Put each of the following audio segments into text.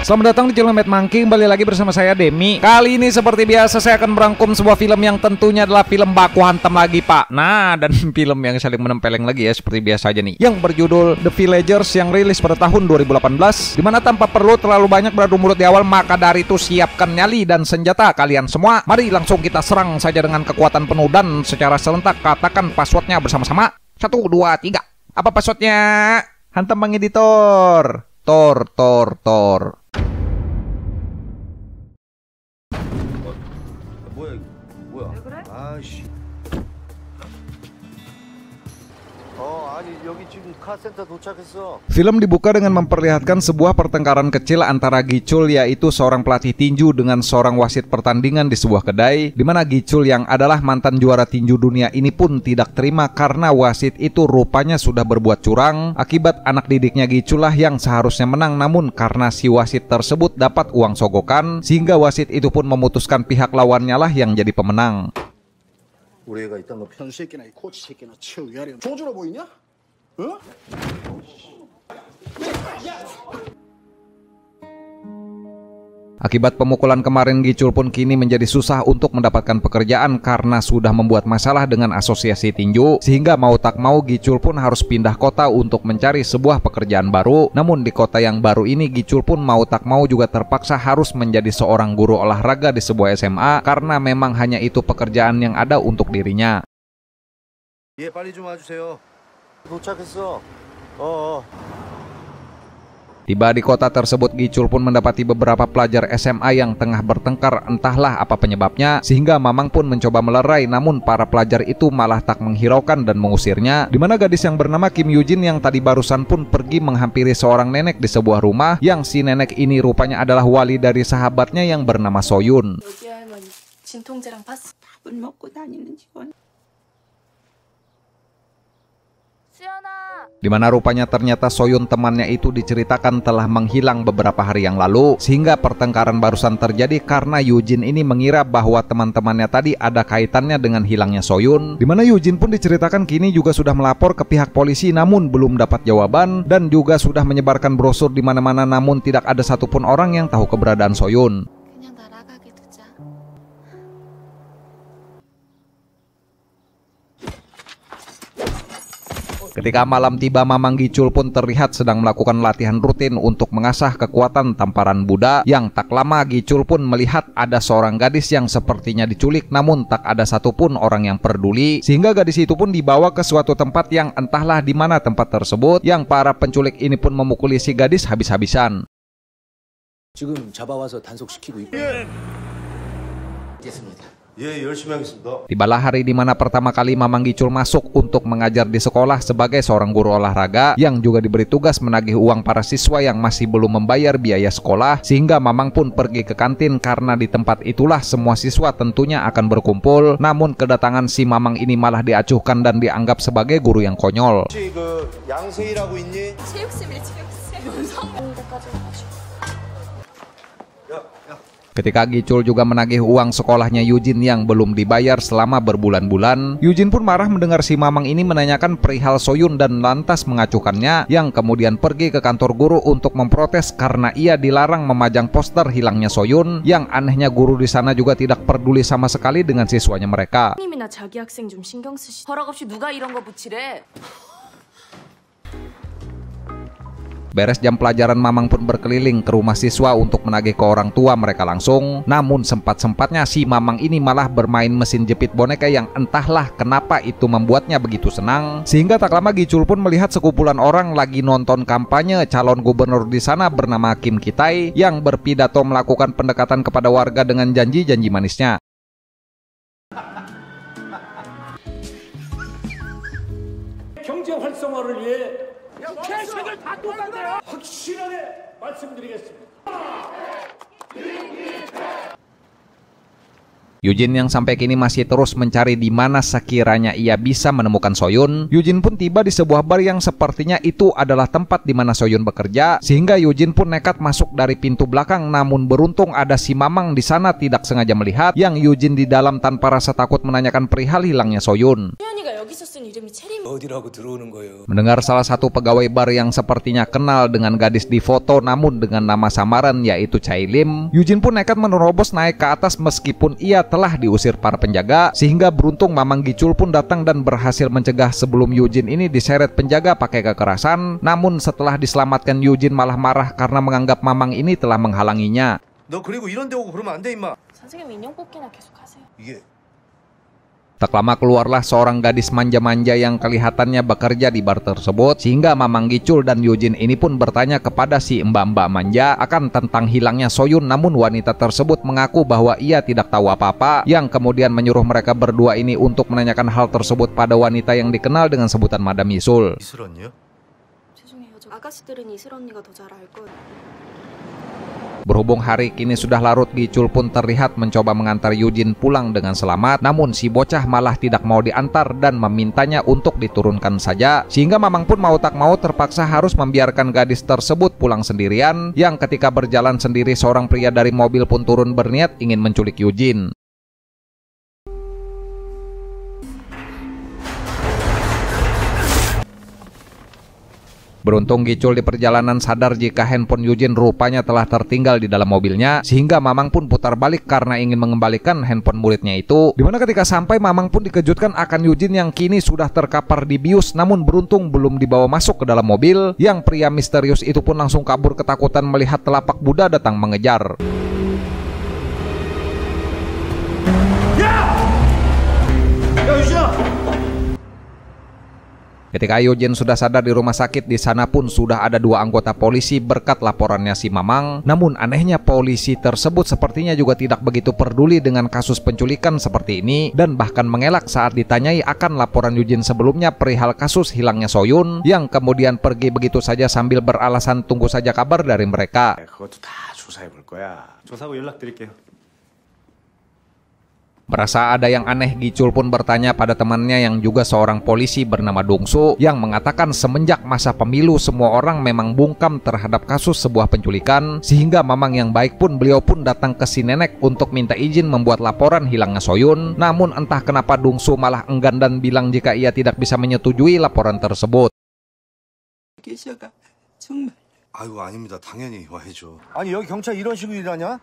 Selamat datang di channel Mad Monkey, kembali lagi bersama saya Demi. Kali ini seperti biasa saya akan merangkum sebuah film yang tentunya adalah film baku hantam lagi pak. Nah, dan film yang saling menempeleng lagi ya seperti biasa aja nih, yang berjudul The Villagers yang rilis pada tahun 2018. Dimana tanpa perlu terlalu banyak beradu mulut di awal, maka dari itu siapkan nyali dan senjata kalian semua. Mari langsung kita serang saja dengan kekuatan penuh dan secara serentak katakan passwordnya bersama-sama. 1, 2, 3. Apa passwordnya? Hantam Bang Editor. Tor. 뭐야? 아씨. 아니 여기 지금 카센터 도착했어. Film dibuka dengan memperlihatkan sebuah pertengkaran kecil antara Gicul, yaitu seorang pelatih tinju, dengan seorang wasit pertandingan di sebuah kedai, di mana Gicul yang adalah mantan juara tinju dunia ini pun tidak terima karena wasit itu rupanya sudah berbuat curang. Akibat anak didiknya Gicul lah yang seharusnya menang, namun karena si wasit tersebut dapat uang sogokan, sehingga wasit itu pun memutuskan pihak lawannya lah yang jadi pemenang. 우리 애가 이딴 거 선수 새끼나 이 코치 새끼나 치워 위아래 조주로 보이냐? 어? Akibat pemukulan kemarin, Gicul pun kini menjadi susah untuk mendapatkan pekerjaan karena sudah membuat masalah dengan asosiasi tinju, sehingga mau tak mau Gicul pun harus pindah kota untuk mencari sebuah pekerjaan baru. Namun di kota yang baru ini, Gicul pun mau tak mau juga terpaksa harus menjadi seorang guru olahraga di sebuah SMA karena memang hanya itu pekerjaan yang ada untuk dirinya. 예, 빨리 좀 와주세요. 도착했어. Tiba di kota tersebut, Gicul pun mendapati beberapa pelajar SMA yang tengah bertengkar, entahlah apa penyebabnya, sehingga Mamang pun mencoba melerai, namun para pelajar itu malah tak menghiraukan dan mengusirnya. Dimana gadis yang bernama Kim Yujin yang tadi barusan pun pergi menghampiri seorang nenek di sebuah rumah, yang si nenek ini rupanya adalah wali dari sahabatnya yang bernama Soyun. Dimana rupanya ternyata Soyun temannya itu diceritakan telah menghilang beberapa hari yang lalu, sehingga pertengkaran barusan terjadi karena Yujin ini mengira bahwa teman-temannya tadi ada kaitannya dengan hilangnya Soyun. Dimana Yujin pun diceritakan kini juga sudah melapor ke pihak polisi namun belum dapat jawaban, dan juga sudah menyebarkan brosur di mana-mana namun tidak ada satupun orang yang tahu keberadaan Soyun. Ketika malam tiba, Mamang Gicul pun terlihat sedang melakukan latihan rutin untuk mengasah kekuatan tamparan Buddha. Yang tak lama Gicul pun melihat ada seorang gadis yang sepertinya diculik, namun tak ada satupun orang yang peduli, sehingga gadis itu pun dibawa ke suatu tempat yang entahlah di mana tempat tersebut, yang para penculik ini pun memukuli si gadis habis-habisan. 지금 잡아와서 단속시키고 있고. 알겠습니다. 예, 열심히 하겠습니다. Tibalah hari di mana pertama kali Mamang Gicul masuk untuk mengajar di sekolah sebagai seorang guru olahraga, yang juga diberi tugas menagih uang para siswa yang masih belum membayar biaya sekolah, sehingga Mamang pun pergi ke kantin karena di tempat itulah semua siswa tentunya akan berkumpul. Namun kedatangan si Mamang ini malah diacuhkan dan dianggap sebagai guru yang konyol. 혹시 그 양세일하고 있니? 체육쌤이 Ketika Gicul juga menagih uang sekolahnya Yujin yang belum dibayar selama berbulan-bulan, Yujin pun marah mendengar si Mamang ini menanyakan perihal Soyun dan lantas mengacuhkannya, yang kemudian pergi ke kantor guru untuk memprotes karena ia dilarang memajang poster hilangnya Soyun. Yang anehnya guru di sana juga tidak peduli sama sekali dengan siswanya mereka. Beres jam pelajaran, Mamang pun berkeliling ke rumah siswa untuk menagih ke orang tua mereka langsung. Namun sempat-sempatnya si Mamang ini malah bermain mesin jepit boneka yang entahlah kenapa itu membuatnya begitu senang. Sehingga tak lama Gicul pun melihat sekumpulan orang lagi nonton kampanye calon gubernur di sana bernama Kim Ki-tae yang berpidato melakukan pendekatan kepada warga dengan janji-janji manisnya. 경제 활성화를 위해 계획을 다 똑같네요. 확실하게 말씀드리겠습니다. Yujin yang sampai kini masih terus mencari di mana sekiranya ia bisa menemukan Soyun. Yujin pun tiba di sebuah bar yang sepertinya itu adalah tempat di mana Soyun bekerja, sehingga Yujin pun nekat masuk dari pintu belakang. Namun beruntung ada si Mamang di sana tidak sengaja melihat, yang Yujin di dalam tanpa rasa takut menanyakan perihal hilangnya Soyun. 수연이가 여기서 쓴 이름이 체리. 어디라고 들어오는 거예요? Mendengar salah satu pegawai bar yang sepertinya kenal dengan gadis di foto namun dengan nama samaran yaitu Chai Lim, Eugene pun nekat menerobos naik ke atas meskipun ia telah diusir para penjaga, sehingga beruntung Mamang Gicul pun datang dan berhasil mencegah sebelum Eugene ini diseret penjaga pakai kekerasan. Namun setelah diselamatkan, Eugene malah marah karena menganggap Mamang ini telah menghalanginya. 너 그리고 이런 데 오고 그러면 안 돼 임마. 선생님 인형 뽑기나 계속 하세요. 이게 Tak lama keluarlah seorang gadis manja-manja yang kelihatannya bekerja di bar tersebut, sehingga Mamang Gicul dan Eugene ini pun bertanya kepada si mbak-mbak manja akan tentang hilangnya Soyun. Namun wanita tersebut mengaku bahwa ia tidak tahu apa-apa, yang kemudian menyuruh mereka berdua ini untuk menanyakan hal tersebut pada wanita yang dikenal dengan sebutan Madam Isul. 이슬 언니요? 죄송해요. 저 아가씨들은 이슬 언니가 더 잘 알 거예요. Berhubung hari kini sudah larut, Gicul pun terlihat mencoba mengantar Eugene pulang dengan selamat. Namun si bocah malah tidak mau diantar dan memintanya untuk diturunkan saja. Sehingga Mamang pun mau tak mau terpaksa harus membiarkan gadis tersebut pulang sendirian. Yang ketika berjalan sendiri, seorang pria dari mobil pun turun berniat ingin menculik Eugene. Beruntung Gicul di perjalanan sadar jika handphone Eugene rupanya telah tertinggal di dalam mobilnya, sehingga Mamang pun putar balik karena ingin mengembalikan handphone muridnya itu. Dimana ketika sampai, Mamang pun dikejutkan akan Eugene yang kini sudah terkapar di bius. Namun beruntung belum dibawa masuk ke dalam mobil. Yang pria misterius itu pun langsung kabur ketakutan melihat telapak Buddha datang mengejar. 야 유진아! Ketika Eugene sudah sadar di rumah sakit, di sana pun sudah ada dua anggota polisi berkat laporannya si Mamang. Namun anehnya polisi tersebut sepertinya juga tidak begitu peduli dengan kasus penculikan seperti ini, dan bahkan mengelak saat ditanyai akan laporan Eugene sebelumnya perihal kasus hilangnya Soyun, yang kemudian pergi begitu saja sambil beralasan tunggu saja kabar dari mereka. 그것도 다 조사해 볼 거야. 조사하고 연락드릴게요. Merasa ada yang aneh, Gicul pun bertanya pada temannya yang juga seorang polisi bernama Dongsu, yang mengatakan semenjak masa pemilu semua orang memang bungkam terhadap kasus sebuah penculikan, sehingga Mamang yang baik pun beliau pun datang ke si nenek untuk minta izin membuat laporan hilangnya Soyun. Namun entah kenapa Dongsu malah enggan dan bilang jika ia tidak bisa menyetujui laporan tersebut. 아이고 아닙니다. 당연히 와 해줘. 아니 여기 경찰 이런 식으로 일하냐?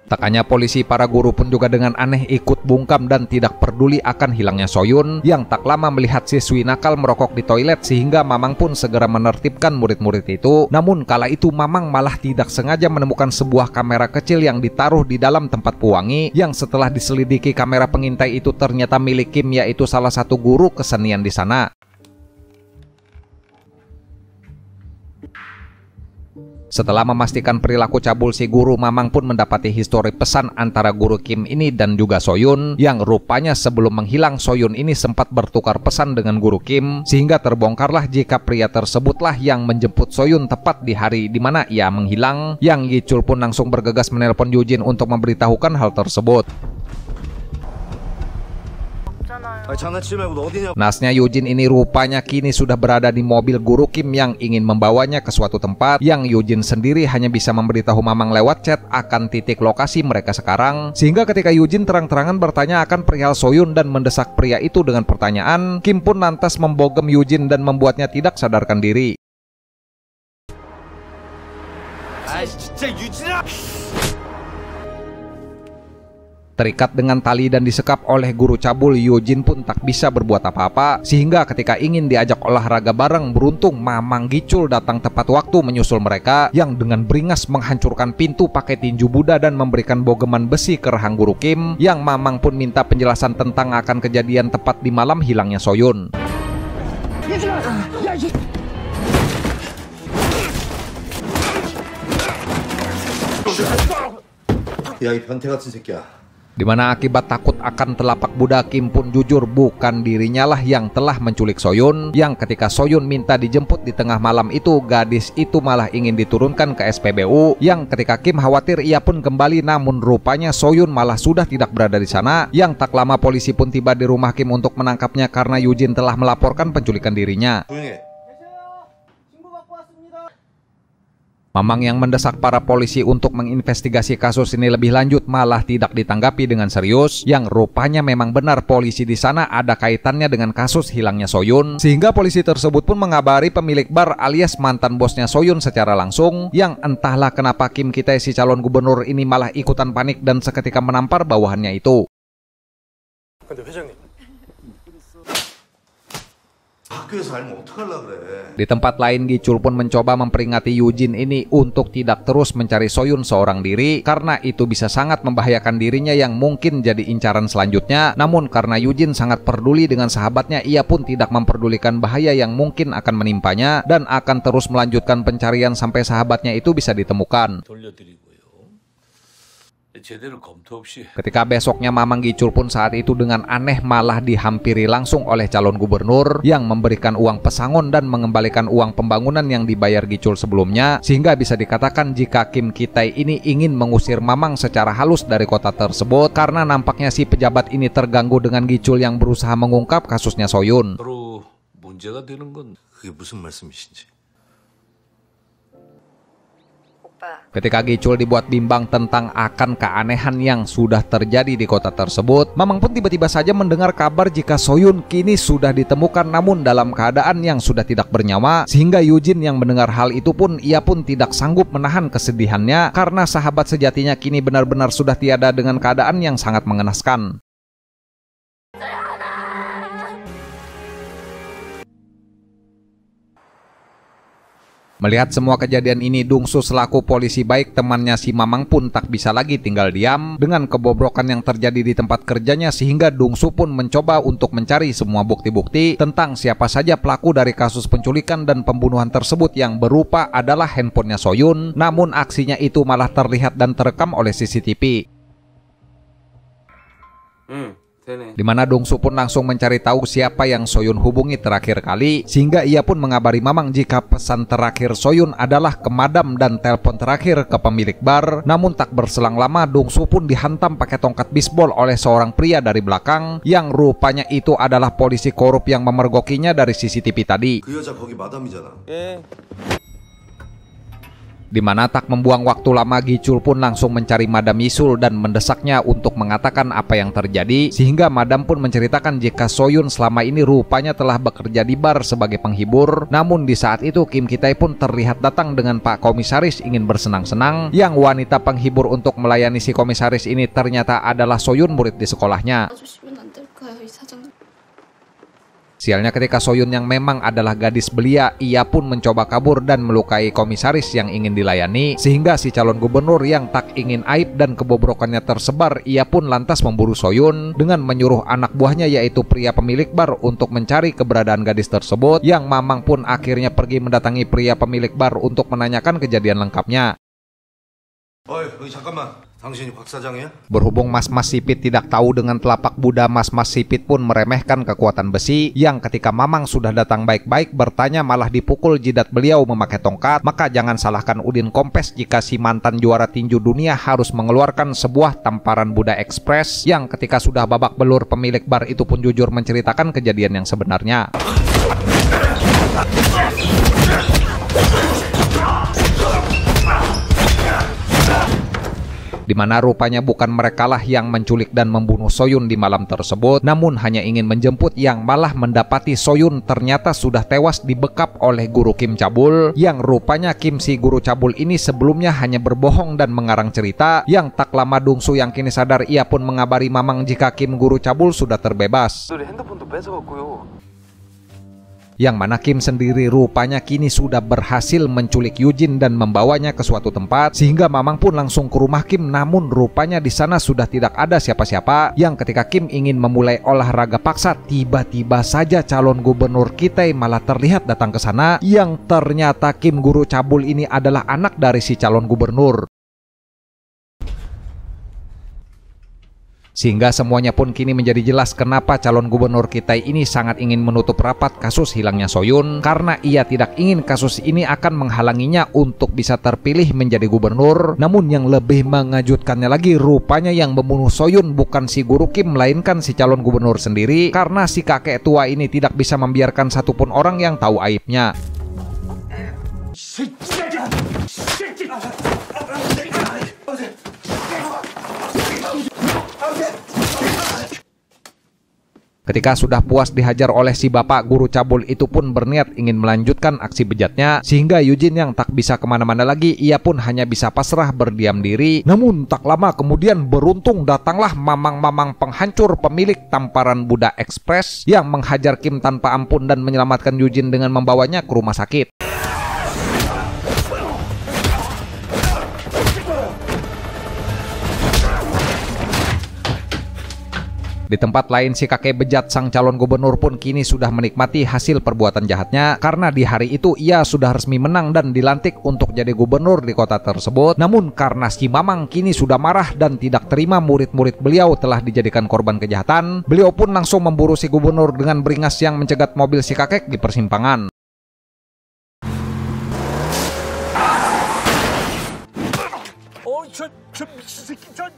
Tak hanya polisi, para guru pun juga dengan aneh ikut bungkam dan tidak peduli akan hilangnya Soyun, yang tak lama melihat siswi nakal merokok di toilet, sehingga Mamang pun segera menertibkan murid-murid itu. Namun kala itu Mamang malah tidak sengaja menemukan sebuah kamera kecil yang ditaruh di dalam tempat pewangi, yang setelah diselidiki kamera pengintai itu ternyata milik Kim, yaitu salah satu guru kesenian di sana. Setelah memastikan perilaku cabul si guru, Mamang pun mendapati histori pesan antara guru Kim ini dan juga Soyun, yang rupanya sebelum menghilang Soyun ini sempat bertukar pesan dengan guru Kim, sehingga terbongkarlah jika pria tersebutlah yang menjemput Soyun tepat di hari di mana ia menghilang. Yang Gicul pun langsung bergegas menelpon Eugene untuk memberitahukan hal tersebut. 장난치지 말고 너 어디냐? Nasnya Eugene ini rupanya kini sudah berada di mobil guru Kim yang ingin membawanya ke suatu tempat, yang Eugene sendiri hanya bisa memberitahu Mamang lewat chat akan titik lokasi mereka sekarang. Sehingga ketika Eugene terang-terangan bertanya akan perihal Soyun dan mendesak pria itu dengan pertanyaan, Kim pun lantas membogem Eugene dan membuatnya tidak sadarkan diri. 진짜 유진아! Terikat dengan tali dan disekap oleh guru cabul, Eugene pun tak bisa berbuat apa-apa, sehingga ketika ingin diajak olahraga bareng, beruntung Mamang Gicul datang tepat waktu menyusul mereka, yang dengan beringas menghancurkan pintu pakai tinju Buddha dan memberikan bogeman besi ke rahang guru Kim, yang Mamang pun minta penjelasan tentang akan kejadian tepat di malam hilangnya Soyun. 야 이 변태 같은 새끼야. Dimana akibat takut akan telapak Buddha, Kim pun jujur bukan dirinya lah yang telah menculik Soyun, yang ketika Soyun minta dijemput di tengah malam itu, gadis itu malah ingin diturunkan ke SPBU, yang ketika Kim khawatir ia pun kembali, namun rupanya Soyun malah sudah tidak berada di sana, yang tak lama polisi pun tiba di rumah Kim untuk menangkapnya karena Eugene telah melaporkan penculikan dirinya. Mamang yang mendesak para polisi untuk menginvestigasi kasus ini lebih lanjut malah tidak ditanggapi dengan serius, yang rupanya memang benar polisi di sana ada kaitannya dengan kasus hilangnya Soyun, sehingga polisi tersebut pun mengabari pemilik bar alias mantan bosnya Soyun secara langsung, yang entahlah kenapa Kim Ki-tae si calon gubernur ini malah ikutan panik dan seketika menampar bawahannya itu. 근데 회장님. 학교에서 알면 어떡하려고 그래. Di tempat lain, Gi-chul pun mencoba memperingati Yujin ini untuk tidak terus mencari Soyun seorang diri, karena itu bisa sangat membahayakan dirinya yang mungkin jadi incaran selanjutnya. Namun karena Yujin sangat peduli dengan sahabatnya, ia pun tidak memperdulikan bahaya yang mungkin akan menimpanya dan akan terus melanjutkan pencarian sampai sahabatnya itu bisa ditemukan. Ketika besoknya Mamang Gi-chul pun saat itu dengan aneh malah dihampiri langsung oleh calon gubernur yang memberikan uang pesangon dan mengembalikan uang pembangunan yang dibayar Gi-chul sebelumnya, sehingga bisa dikatakan jika Kim Ki-tae ini ingin mengusir Mamang secara halus dari kota tersebut karena nampaknya si pejabat ini terganggu dengan Gi-chul yang berusaha mengungkap kasusnya Soyun. 그게 무슨 말씀이신지. Ketika Gi-chul dibuat bimbang tentang akan keanehan yang sudah terjadi di kota tersebut, Mamang pun tiba-tiba saja mendengar kabar jika Soyun kini sudah ditemukan namun dalam keadaan yang sudah tidak bernyawa, sehingga Yujin yang mendengar hal itu pun ia pun tidak sanggup menahan kesedihannya karena sahabat sejatinya kini benar-benar sudah tiada dengan keadaan yang sangat mengenaskan. Melihat semua kejadian ini, Dungsu selaku polisi baik temannya si Mamang pun tak bisa lagi tinggal diam dengan kebobrokan yang terjadi di tempat kerjanya, sehingga Dungsu pun mencoba untuk mencari semua bukti-bukti tentang siapa saja pelaku dari kasus penculikan dan pembunuhan tersebut yang berupa adalah handphonenya Soyun, namun aksinya itu malah terlihat dan terekam oleh CCTV. Di mana Dungsu pun langsung mencari tahu siapa yang Soyun hubungi terakhir kali, sehingga ia pun mengabari Mamang jika pesan terakhir Soyun adalah ke madam dan telepon terakhir ke pemilik bar. Namun tak berselang lama Dungsu pun dihantam pakai tongkat bisbol oleh seorang pria dari belakang, yang rupanya itu adalah polisi korup yang memergokinya dari CCTV tadi. 그 여자 거기 마담이잖아. Di mana tak membuang waktu lama, Gi-chul pun langsung mencari Madam Yisul dan mendesaknya untuk mengatakan apa yang terjadi, sehingga Madam pun menceritakan jika Soyun selama ini rupanya telah bekerja di bar sebagai penghibur. Namun di saat itu Kim Ki-tae pun terlihat datang dengan Pak Komisaris ingin bersenang-senang, yang wanita penghibur untuk melayani si komisaris ini ternyata adalah Soyun, murid di sekolahnya. Sialnya ketika Soyun yang memang adalah gadis belia, ia pun mencoba kabur dan melukai komisaris yang ingin dilayani, sehingga si calon gubernur yang tak ingin aib dan kebobrokannya tersebar, ia pun lantas memburu Soyun dengan menyuruh anak buahnya yaitu pria pemilik bar untuk mencari keberadaan gadis tersebut, yang Mamang pun akhirnya pergi mendatangi pria pemilik bar untuk menanyakan kejadian lengkapnya. 어이, 여기 잠깐만. 당신이 곽 사장이야? Berhubung Mas-Mas Sipit tidak tahu dengan telapak Buddha, Mas-Mas Sipit pun meremehkan kekuatan besi, yang ketika Mamang sudah datang baik-baik bertanya malah dipukul jidat beliau memakai tongkat. Maka jangan salahkan Udin Kompes jika si mantan juara tinju dunia harus mengeluarkan sebuah tamparan Buddha Express, yang ketika sudah babak belur pemilik bar itu pun jujur menceritakan kejadian yang sebenarnya. Di mana rupanya bukan merekalah yang menculik dan membunuh Soyun di malam tersebut, namun hanya ingin menjemput, yang malah mendapati Soyun ternyata sudah tewas dibekap oleh guru Kim Cabul, yang rupanya Kim si guru cabul ini sebelumnya hanya berbohong dan mengarang cerita, yang tak lama Dungsu yang kini sadar ia pun mengabari Mamang jika Kim guru cabul sudah terbebas. Yang mana Kim sendiri rupanya kini sudah berhasil menculik Yujin dan membawanya ke suatu tempat, sehingga Mamang pun langsung ke rumah Kim, namun rupanya di sana sudah tidak ada siapa-siapa, yang ketika Kim ingin memulai olahraga paksa, tiba-tiba saja calon gubernur Ki-tae malah terlihat datang ke sana, yang ternyata Kim guru cabul ini adalah anak dari si calon gubernur. Sehingga semuanya pun kini menjadi jelas kenapa calon gubernur Ki-tae ini sangat ingin menutup rapat kasus hilangnya Soyun, karena ia tidak ingin kasus ini akan menghalanginya untuk bisa terpilih menjadi gubernur. Namun yang lebih mengejutkannya lagi, rupanya yang membunuh Soyun bukan si guru Kim melainkan si calon gubernur sendiri, karena si kakek tua ini tidak bisa membiarkan satupun orang yang tahu aibnya. Ketika sudah puas dihajar oleh si bapak guru cabul itu pun berniat ingin melanjutkan aksi bejatnya, sehingga Eugene yang tak bisa kemana-mana lagi, ia pun hanya bisa pasrah berdiam diri. Namun tak lama kemudian beruntung datanglah mamang-mamang penghancur pemilik tamparan Buddha Express yang menghajar Kim tanpa ampun dan menyelamatkan Eugene dengan membawanya ke rumah sakit. Di tempat lain, si kakek bejat sang calon gubernur pun kini sudah menikmati hasil perbuatan jahatnya karena di hari itu ia sudah resmi menang dan dilantik untuk jadi gubernur di kota tersebut. Namun karena si Mamang kini sudah marah dan tidak terima murid-murid beliau telah dijadikan korban kejahatan, beliau pun langsung memburu si gubernur dengan beringas yang mencegat mobil si kakek di persimpangan.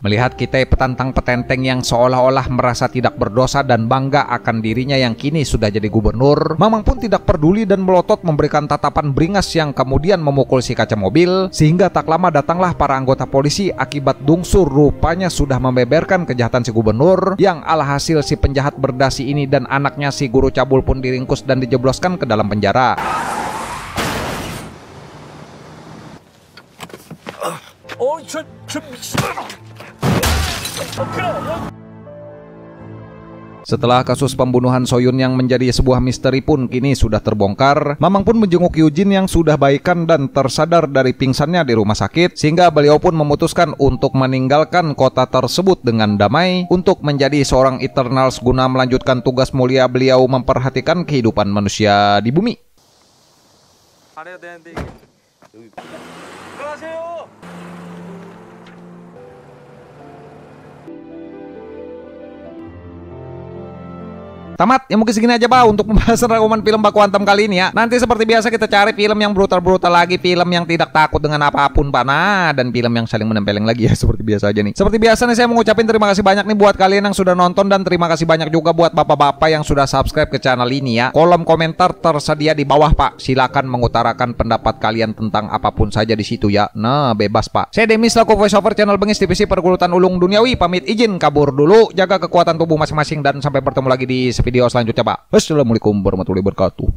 Melihat kita petantang petenteng yang seolah-olah merasa tidak berdosa dan bangga akan dirinya yang kini sudah jadi gubernur, Mamang pun tidak peduli dan melotot memberikan tatapan beringas yang kemudian memukul si kaca mobil, sehingga tak lama datanglah para anggota polisi akibat Dungsur rupanya sudah membeberkan kejahatan si gubernur, yang alhasil si penjahat berdasi ini dan anaknya si guru cabul pun diringkus dan dijebloskan ke dalam penjara. Setelah kasus pembunuhan Soyun yang menjadi sebuah misteri pun kini sudah terbongkar, Mamang pun menjenguk Eugene yang sudah baikan dan tersadar dari pingsannya di rumah sakit, sehingga beliau pun memutuskan untuk meninggalkan kota tersebut dengan damai untuk menjadi seorang Eternals guna melanjutkan tugas mulia beliau memperhatikan kehidupan manusia di bumi. Tamat, ya mungkin segini aja Pak untuk pembahasan rangkuman film Baku Hantam kali ini ya. Nanti seperti biasa kita cari film yang brutal-brutal lagi, film yang tidak takut dengan apapun Pak. Nah, dan film yang saling menempeleng lagi ya seperti biasa aja nih. Seperti biasa nih saya mengucapin terima kasih banyak nih buat kalian yang sudah nonton, dan terima kasih banyak juga buat bapak-bapak yang sudah subscribe ke channel ini ya. Kolom komentar tersedia di bawah Pak. Silakan mengutarakan pendapat kalian tentang apapun saja di situ ya. Nah, bebas Pak. Saya Demi selaku voiceover channel Bengis Divisi Pergulutan Ulung Duniawi pamit izin kabur dulu. Jaga kekuatan tubuh masing-masing dan sampai bertemu lagi di video selanjutnya Pak. Wassalamualaikum warahmatullahi wabarakatuh.